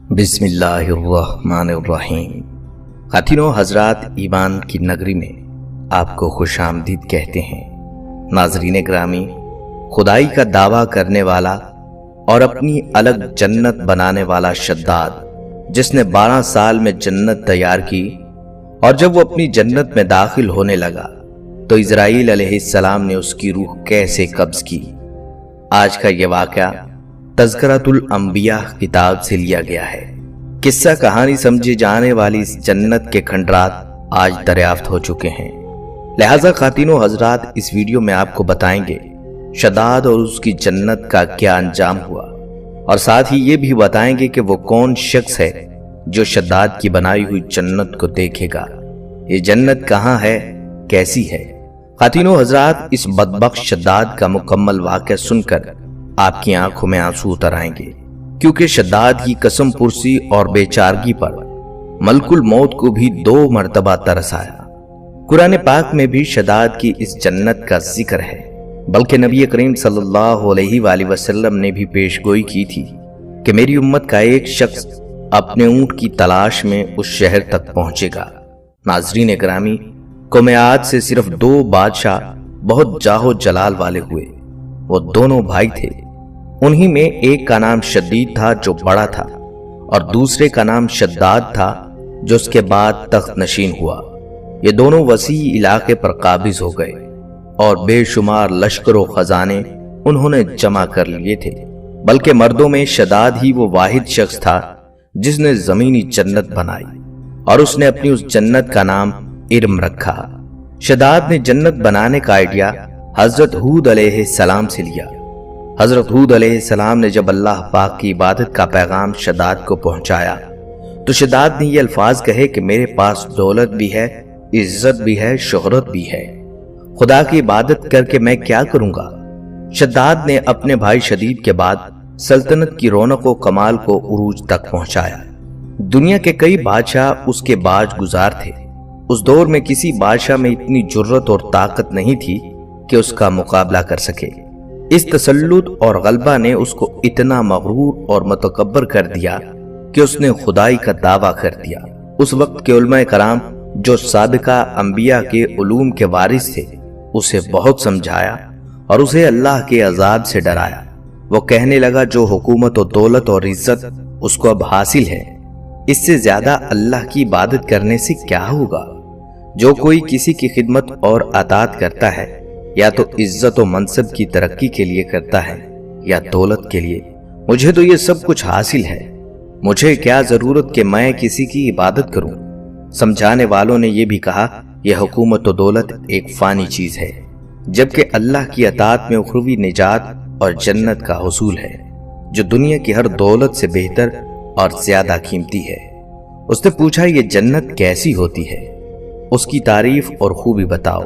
بسم اللہ الرحمن الرحیم۔ خاتینوں حضرات، ایمان کی نگری میں آپ کو خوش آمدید کہتے ہیں۔ ناظرین گرامی، خدائی کا دعویٰ کرنے والا اور اپنی الگ جنت بنانے والا شداد، جس نے 12 سال میں جنت تیار کی، اور جب وہ اپنی جنت میں داخل ہونے لگا تو اسرائیل علیہ السلام نے اس کی روح کیسے قبض کی۔ آج کا یہ واقعہ تذکرۃ الانبیاء کتاب سے لیا گیا ہے۔ قصہ کہانی سمجھے جانے والی اس جنت کے کھنڈرات آج دریافت ہو چکے ہیں، لہٰذا خواتینوں حضرات، اس ویڈیو میں آپ کو بتائیں گے شداد اور اس کی جنت کا کیا انجام ہوا، اور ساتھ ہی یہ بھی بتائیں گے کہ وہ کون شخص ہے جو شداد کی بنائی ہوئی جنت کو دیکھے گا۔ یہ جنت کہاں ہے، کیسی ہے؟ خواتینوں حضرات، اس بدبخت شداد کا مکمل واقعہ سن کر آپ کی آنکھوں میں آنسو اتر آئیں گے، کیونکہ شداد کی قسم پرسی اور بے چارگی پر ملک الموت کو بھی 2 مرتبہ ترس آیا۔ قرآن پاک میں بھی شداد کی اس جنت کا ذکر ہے، بلکہ نبی کریم صلی اللہ علیہ وآلہ وسلم نے بھی پیش گوئی کی تھی کہ میری امت کا ایک شخص اپنے اونٹ کی تلاش میں اس شہر تک پہنچے گا۔ ناظرین گرامی، قوم عاد سے صرف 2 بادشاہ بہت جاہ و جلال والے ہوئے۔ وہ دونوں بھائی تھے، انہی میں ایک کا نام شدید تھا جو بڑا تھا، اور دوسرے کا نام شداد تھا جو اس کے بعد تخت نشین ہوا۔ یہ دونوں وسیع علاقے پر قابض ہو گئے اور بے شمار لشکر و خزانے انہوں نے جمع کر لیے تھے، بلکہ مردوں میں شداد ہی وہ واحد شخص تھا جس نے زمینی جنت بنائی، اور اس نے اپنی اس جنت کا نام ارم رکھا۔ شداد نے جنت بنانے کا آئیڈیا حضرت ہود علیہ السلام سے لیا۔ حضرت ہود علیہ السلام نے جب اللہ پاک کی عبادت کا پیغام شداد کو پہنچایا تو شداد نے یہ الفاظ کہے کہ میرے پاس دولت بھی ہے، عزت بھی ہے، شہرت بھی ہے، خدا کی عبادت کر کے میں کیا کروں گا؟ شداد نے اپنے بھائی شدید کے بعد سلطنت کی رونق و کمال کو عروج تک پہنچایا۔ دنیا کے کئی بادشاہ اس کے باج گزار تھے۔ اس دور میں کسی بادشاہ میں اتنی جرت اور طاقت نہیں تھی کہ اس کا مقابلہ کر سکے۔ اس تسلط اور غلبہ نے اس کو اتنا مغرور اور متکبر کر دیا کہ اس نے خدائی کا دعویٰ کر دیا۔ اس وقت کے علماء کرام جو سابقہ انبیاء کے علوم کے وارث تھے، اسے بہت سمجھایا اور اسے اللہ کے عذاب سے ڈرایا۔ وہ کہنے لگا جو حکومت و دولت اور عزت اس کو اب حاصل ہے، اس سے زیادہ اللہ کی عبادت کرنے سے کیا ہوگا؟ جو کوئی کسی کی خدمت اور اطاعت کرتا ہے، یا تو عزت و منصب کی ترقی کے لیے کرتا ہے یا دولت کے لیے، مجھے تو یہ سب کچھ حاصل ہے، مجھے کیا ضرورت کہ میں کسی کی عبادت کروں؟ سمجھانے والوں نے یہ بھی کہا یہ حکومت و دولت ایک فانی چیز ہے، جبکہ اللہ کی اطاعت میں اخروی نجات اور جنت کا حصول ہے، جو دنیا کی ہر دولت سے بہتر اور زیادہ قیمتی ہے۔ اس نے پوچھا یہ جنت کیسی ہوتی ہے، اس کی تعریف اور خوبی بتاؤ۔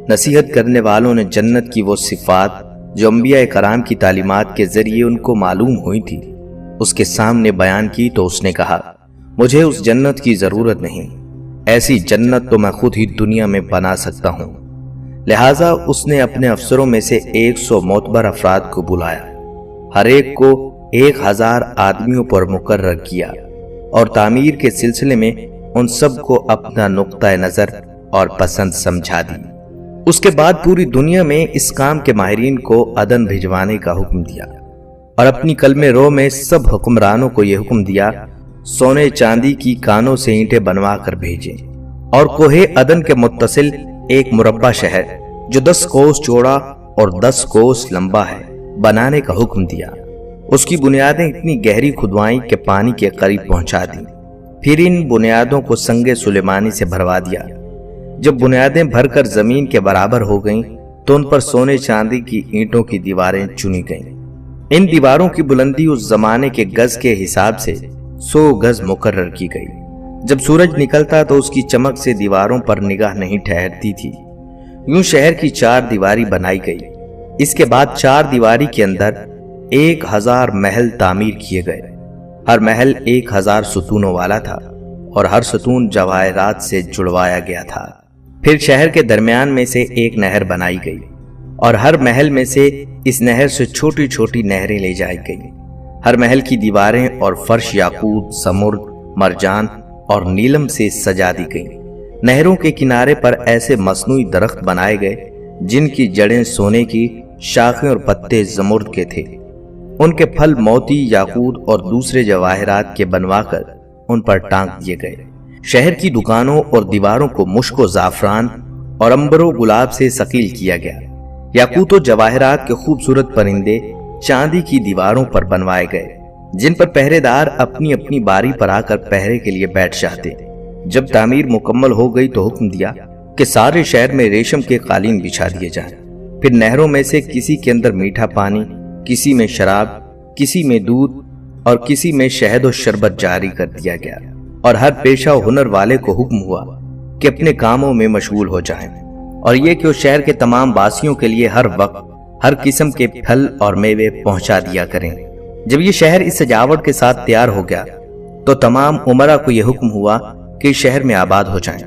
نصیحت کرنے والوں نے جنت کی وہ صفات جو انبیاء کرام کی تعلیمات کے ذریعے ان کو معلوم ہوئی تھی اس کے سامنے بیان کی، تو اس نے کہا مجھے اس جنت کی ضرورت نہیں، ایسی جنت تو میں خود ہی دنیا میں بنا سکتا ہوں۔ لہٰذا اس نے اپنے افسروں میں سے 100 معتبر افراد کو بلایا، ہر ایک کو 1000 آدمیوں پر مقرر کیا، اور تعمیر کے سلسلے میں ان سب کو اپنا نقطہ نظر اور پسند سمجھا دی۔ اس کے بعد پوری دنیا میں اس کام کے ماہرین کو عدن بھجوانے کا حکم دیا، اور اپنی قلم رو میں سب حکمرانوں کو یہ حکم دیا سونے چاندی کی کانوں سے اینٹیں بنوا کر بھیجیں، اور کوہ عدن کے متصل ایک مربع شہر جو 10 کوس چوڑا اور 10 کوس لمبا ہے بنانے کا حکم دیا۔ اس کی بنیادیں اتنی گہری کھدوائیں کہ پانی کے قریب پہنچا دیں، پھر ان بنیادوں کو سنگ سلیمانی سے بھروا دیا۔ جب بنیادیں بھر کر زمین کے برابر ہو گئیں تو ان پر سونے چاندی کی اینٹوں کی دیواریں چنی گئیں۔ ان دیواروں کی بلندی اس زمانے کے گز کے حساب سے 100 گز مقرر کی گئی۔ جب سورج نکلتا تو اس کی چمک سے دیواروں پر نگاہ نہیں ٹھہرتی تھی۔ یوں شہر کی 4 دیواری بنائی گئی۔ اس کے بعد 4 دیواری کے اندر 1000 محل تعمیر کیے گئے۔ ہر محل 1000 ستونوں والا تھا، اور ہر ستون جواہرات سے جڑوایا گیا تھا۔ پھر شہر کے درمیان میں سے ایک نہر بنائی گئی، اور ہر محل میں سے اس نہر سے چھوٹی چھوٹی نہریں لے جائی گئی۔ ہر محل کی دیواریں اور فرش یاقوت، سمرد، مرجان اور نیلم سے سجا دی گئیں۔ نہروں کے کنارے پر ایسے مصنوعی درخت بنائے گئے جن کی جڑیں سونے کی، شاخیں اور پتے زمرد کے تھے۔ ان کے پھل موتی، یاقوت اور دوسرے جواہرات کے بنوا کر ان پر ٹانک دیے گئے۔ شہر کی دکانوں اور دیواروں کو مشک و زعفران اور عنبر و گلاب سے ثقیل کیا گیا۔ یاقوت و جواہرات کے خوبصورت پرندے چاندی کی دیواروں پر بنوائے گئے جن پر پہرے دار اپنی اپنی باری پر آ کر پہرے کے لیے بیٹھ جاتے۔ جب تعمیر مکمل ہو گئی تو حکم دیا کہ سارے شہر میں ریشم کے قالین بچھا دیے جائیں۔ پھر نہروں میں سے کسی کے اندر میٹھا پانی، کسی میں شراب، کسی میں دودھ اور کسی میں شہد و شربت جاری کر دیا گیا، اور ہر پیشہ و ہنر والے کو حکم ہوا کہ اپنے کاموں میں مشغول ہو جائیں، اور یہ کہ اس شہر کے تمام باسیوں کے لیے ہر وقت ہر قسم کے پھل اور میوے پہنچا دیا کریں۔ جب یہ شہر اس سجاوٹ کے ساتھ تیار ہو گیا تو تمام امراء کو یہ حکم ہوا کہ اس شہر میں آباد ہو جائیں۔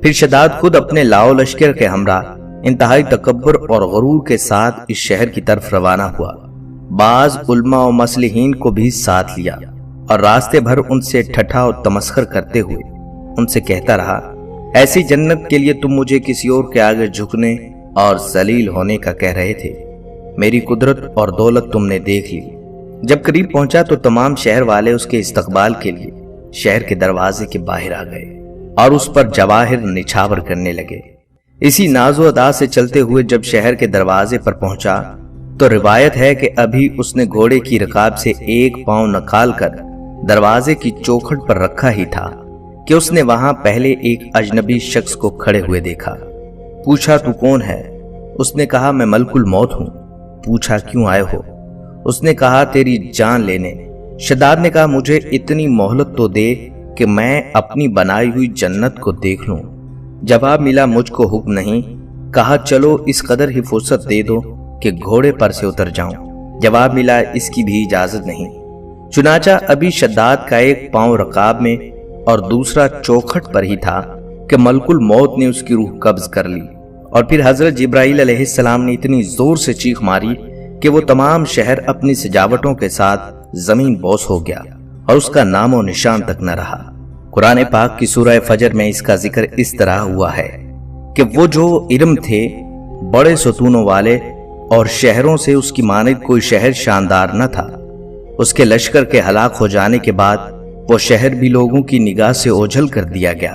پھر شداد خود اپنے لاؤ لشکر کے ہمراہ انتہائی تکبر اور غرور کے ساتھ اس شہر کی طرف روانہ ہوا۔ بعض علماء و مصلحین کو بھی ساتھ لیا اور راستے بھر ان سے ٹھٹھا اور تمسخر کرتے ہوئے ان سے کہتا رہا، ایسی جنت کے لیے تم مجھے کسی اور کے آگے جھکنے اور ذلیل ہونے کا کہہ رہے تھے، میری قدرت اور دولت تم نے دیکھ لی۔ جب قریب پہنچا تو تمام شہر والے اس کے استقبال کے لیے شہر کے دروازے کے باہر آ گئے اور اس پر جواہر نچھاور کرنے لگے۔ اسی ناز و ادا سے چلتے ہوئے جب شہر کے دروازے پر پہنچا تو روایت ہے کہ ابھی اس نے گھوڑے کی رکاب سے ایک پاؤں نکال کر دروازے کی چوکھٹ پر رکھا ہی تھا کہ اس نے وہاں پہلے ایک اجنبی شخص کو کھڑے ہوئے دیکھا۔ پوچھا، تو کون ہے؟ اس نے کہا، میں ملک الموت ہوں۔ پوچھا، کیوں آئے ہو؟ اس نے کہا، تیری جان لینے۔ شداد نے کہا، مجھے اتنی مہلت تو دے کہ میں اپنی بنائی ہوئی جنت کو دیکھ لوں۔ جواب ملا، مجھ کو حکم نہیں۔ کہا، چلو اس قدر ہی فرصت دے دو کہ گھوڑے پر سے اتر جاؤں۔ جواب ملا، اس کی بھی اجازت نہیں۔ چنانچہ ابھی شداد کا ایک پاؤں رکاب میں اور دوسرا چوکھٹ پر ہی تھا کہ ملک الموت نے اس کی روح قبض کر لی، اور پھر حضرت جبرائیل علیہ السلام نے اتنی زور سے چیخ ماری کہ وہ تمام شہر اپنی سجاوٹوں کے ساتھ زمین بوس ہو گیا اور اس کا نام و نشان تک نہ رہا۔ قرآن پاک کی سورہ فجر میں اس کا ذکر اس طرح ہوا ہے کہ وہ جو ارم تھے بڑے ستونوں والے، اور شہروں سے اس کی مانند کوئی شہر شاندار نہ تھا، اس کے لشکر کے ہلاک ہو جانے کے بعد وہ شہر بھی لوگوں کی نگاہ سے اوجھل کر دیا گیا،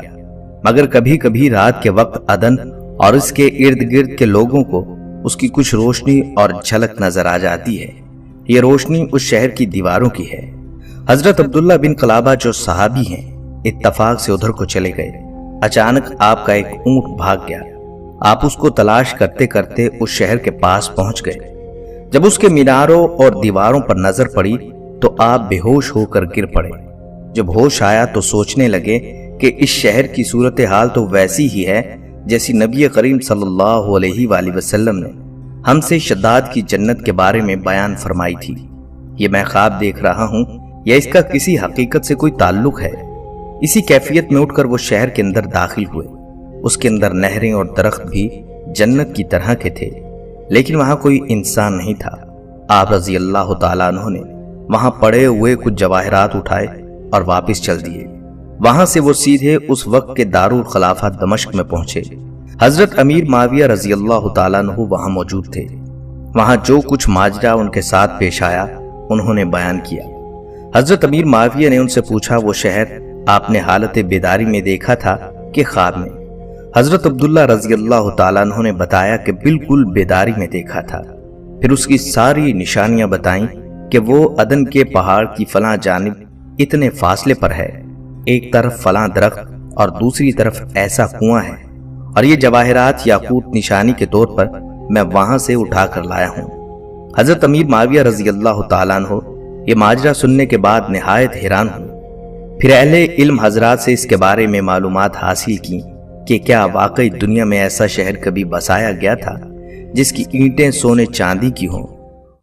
مگر کبھی کبھی رات کے وقت عدن اور اس کے ارد گرد کے لوگوں کو اس کی کچھ روشنی اور جھلک نظر آ جاتی ہے۔ یہ روشنی اس شہر کی دیواروں کی ہے۔ حضرت عبداللہ بن قلابہ جو صحابی ہیں اتفاق سے ادھر کو چلے گئے۔ اچانک آپ کا ایک اونٹ بھاگ گیا۔ آپ اس کو تلاش کرتے کرتے اس شہر کے پاس پہنچ گئے۔ جب اس کے میناروں اور دیواروں پر نظر پڑی تو آپ بے ہوش ہو کر گر پڑے۔ جب ہوش آیا تو سوچنے لگے کہ اس شہر کی صورتحال تو ویسی ہی ہے جیسی نبی کریم صلی اللہ علیہ وآلہ وسلم نے ہم سے شداد کی جنت کے بارے میں بیان فرمائی تھی۔ یہ میں خواب دیکھ رہا ہوں یا اس کا کسی حقیقت سے کوئی تعلق ہے؟ اسی کیفیت میں اٹھ کر وہ شہر کے اندر داخل ہوئے۔ اس کے اندر نہریں اور درخت بھی جنت کی طرح کے تھے، لیکن وہاں کوئی انسان نہیں تھا۔ آپ رضی اللہ تعالیٰ عنہ نے وہاں پڑے ہوئے کچھ جواہرات اٹھائے اور واپس چل دیے۔ وہاں سے وہ سیدھے اس وقت کے دارالخلافہ دمشق میں پہنچے۔ حضرت امیر معاویہ رضی اللہ تعالیٰ عنہ وہاں موجود تھے۔ وہاں جو کچھ ماجرا ان کے ساتھ پیش آیا انہوں نے بیان کیا۔ حضرت امیر معاویہ نے ان سے پوچھا، وہ شہر آپ نے حالت بیداری میں دیکھا تھا کہ خواب میں؟ حضرت عبداللہ رضی اللہ تعالیٰ عنہ نے بتایا کہ بالکل بیداری میں دیکھا تھا۔ پھر اس کی ساری نشانیاں بتائیں کہ وہ عدن کے پہاڑ کی فلاں جانب اتنے فاصلے پر ہے، ایک طرف فلاں درخت اور دوسری طرف ایسا کنواں ہے، اور یہ جواہرات یاقوت نشانی کے طور پر میں وہاں سے اٹھا کر لایا ہوں۔ حضرت امیر معاویہ رضی اللہ تعالیٰ عنہ یہ ماجرا سننے کے بعد نہایت حیران ہوئے۔ پھر اہل علم حضرات سے اس کے بارے میں معلومات حاصل کی کہ کیا واقعی دنیا میں ایسا شہر کبھی بسایا گیا تھا جس کی اینٹیں سونے چاندی کی ہوں۔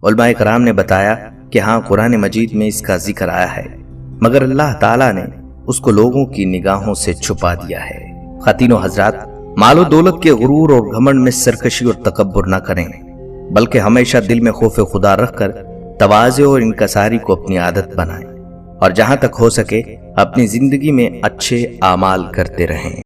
علماء کرام نے بتایا کہ ہاں، قرآن مجید میں اس کا ذکر آیا ہے، مگر اللہ تعالیٰ نے اس کو لوگوں کی نگاہوں سے چھپا دیا ہے۔ خواتین و حضرات، مال و دولت کے غرور اور گھمنڈ میں سرکشی اور تکبر نہ کریں، بلکہ ہمیشہ دل میں خوف خدا رکھ کر تواضع اور انکساری کو اپنی عادت بنائیں اور جہاں تک ہو سکے اپنی زندگی میں اچھے اعمال کرتے رہیں۔